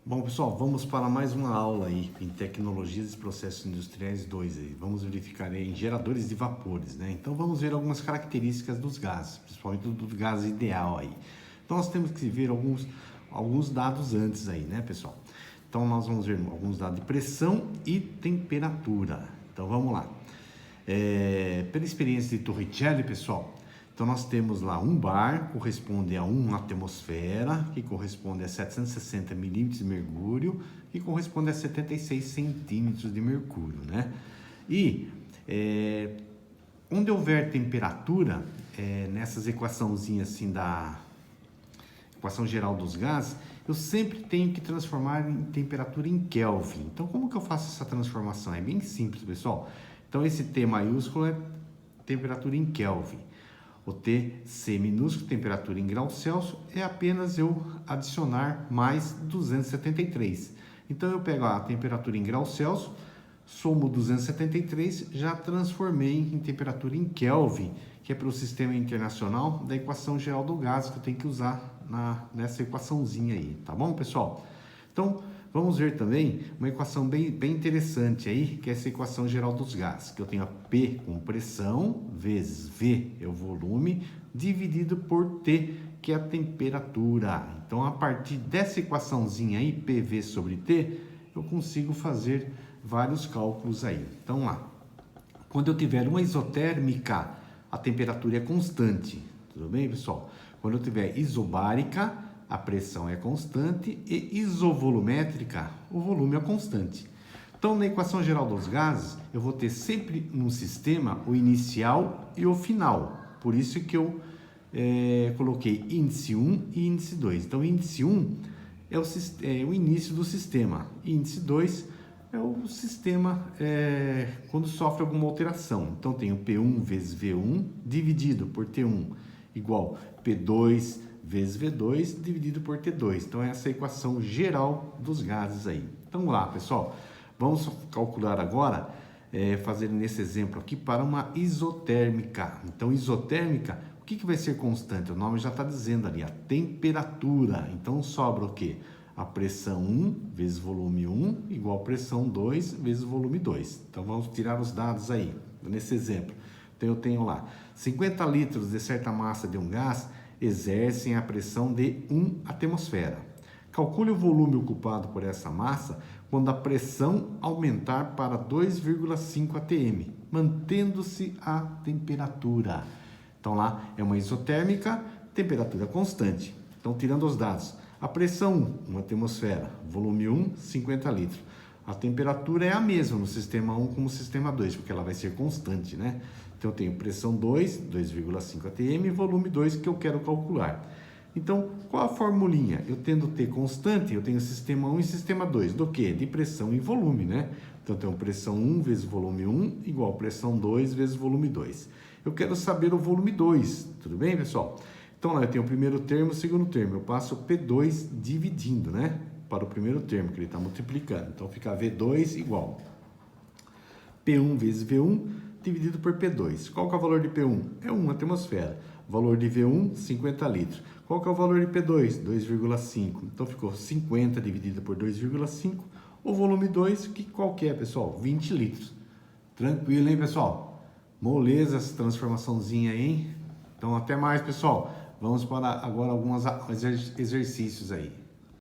Bom, pessoal, vamos para mais uma aula aí em Tecnologias e Processos Industriais 2 aí. Vamos verificar aí em geradores de vapores, né? Então vamos ver algumas características dos gases, principalmente do gás ideal aí. Então nós temos que ver alguns dados antes aí, né, pessoal? Então nós vamos ver alguns dados de pressão e temperatura. Então vamos lá. Pela experiência de Torricelli, pessoal, então nós temos lá um bar, corresponde a 1 atmosfera, que corresponde a 760 milímetros de mercúrio, que corresponde a 76 centímetros de mercúrio, né? E onde houver temperatura, nessas equaçãozinhas assim da equação geral dos gases, eu sempre tenho que transformar em temperatura em Kelvin. Então como que eu faço essa transformação? É bem simples, pessoal. Então esse T maiúsculo é temperatura em Kelvin. O T C minúsculo, temperatura em graus Celsius, é apenas eu adicionar mais 273. Então eu pego a temperatura em graus Celsius, somo 273, já transformei em temperatura em Kelvin, que é para o sistema internacional da equação geral do gás, que eu tenho que usar nessa equaçãozinha aí, tá bom, pessoal? Então, vamos ver também uma equação bem interessante aí, que é essa equação geral dos gases, que eu tenho a P com pressão, vezes V é o volume, dividido por T, que é a temperatura. Então, a partir dessa equaçãozinha aí, PV sobre T, eu consigo fazer vários cálculos aí. Então, lá, quando eu tiver uma isotérmica, a temperatura é constante, tudo bem, pessoal? Quando eu tiver isobárica, a pressão é constante, e isovolumétrica, o volume é constante. Então, na equação geral dos gases, eu vou ter sempre no sistema o inicial e o final. Por isso que eu coloquei índice 1 e índice 2. Então, índice 1 é o início do sistema, índice 2 é o sistema quando sofre alguma alteração. Então, tenho P1 vezes V1 dividido por T1 igual P2 vezes V2 dividido por T2. Então, essa é a equação geral dos gases aí. Então, lá, pessoal, vamos calcular agora, fazendo nesse exemplo aqui, para uma isotérmica. Então, isotérmica, o que vai ser constante? O nome já está dizendo ali, a temperatura. Então, sobra o quê? A pressão 1 vezes volume 1 igual a pressão 2 vezes volume 2. Então, vamos tirar os dados aí, nesse exemplo. Então, eu tenho lá 50 litros de certa massa de um gás exercem a pressão de 1 atmosfera. Calcule o volume ocupado por essa massa quando a pressão aumentar para 2,5 atm, mantendo-se a temperatura. Então, lá é uma isotérmica, temperatura constante. Então, tirando os dados. A pressão 1 atmosfera, volume 1, 50 litros. A temperatura é a mesma no sistema 1 como no sistema 2, porque ela vai ser constante, né? Então, eu tenho pressão 2, 2,5 atm, e volume 2 que eu quero calcular. Então, qual a formulinha? Eu tendo T constante, eu tenho sistema 1 e sistema 2. Do quê? De pressão e volume, né? Então, eu tenho pressão 1 vezes volume 1 igual pressão 2 vezes volume 2. Eu quero saber o volume 2, tudo bem, pessoal? Então, lá eu tenho o primeiro termo e o segundo termo. Eu passo P2 dividindo, né? Para o primeiro termo, que ele está multiplicando. Então, fica V2 igual P1 vezes V1 dividido por P2. Qual que é o valor de P1? É 1 atmosfera. O valor de V1, 50 litros. Qual que é o valor de P2? 2,5. Então, ficou 50 dividido por 2,5. O volume 2, qual que é, pessoal? 20 litros. Tranquilo, hein, pessoal? Moleza essa transformaçãozinha aí, hein? Então, até mais, pessoal. Vamos para agora alguns exercícios aí.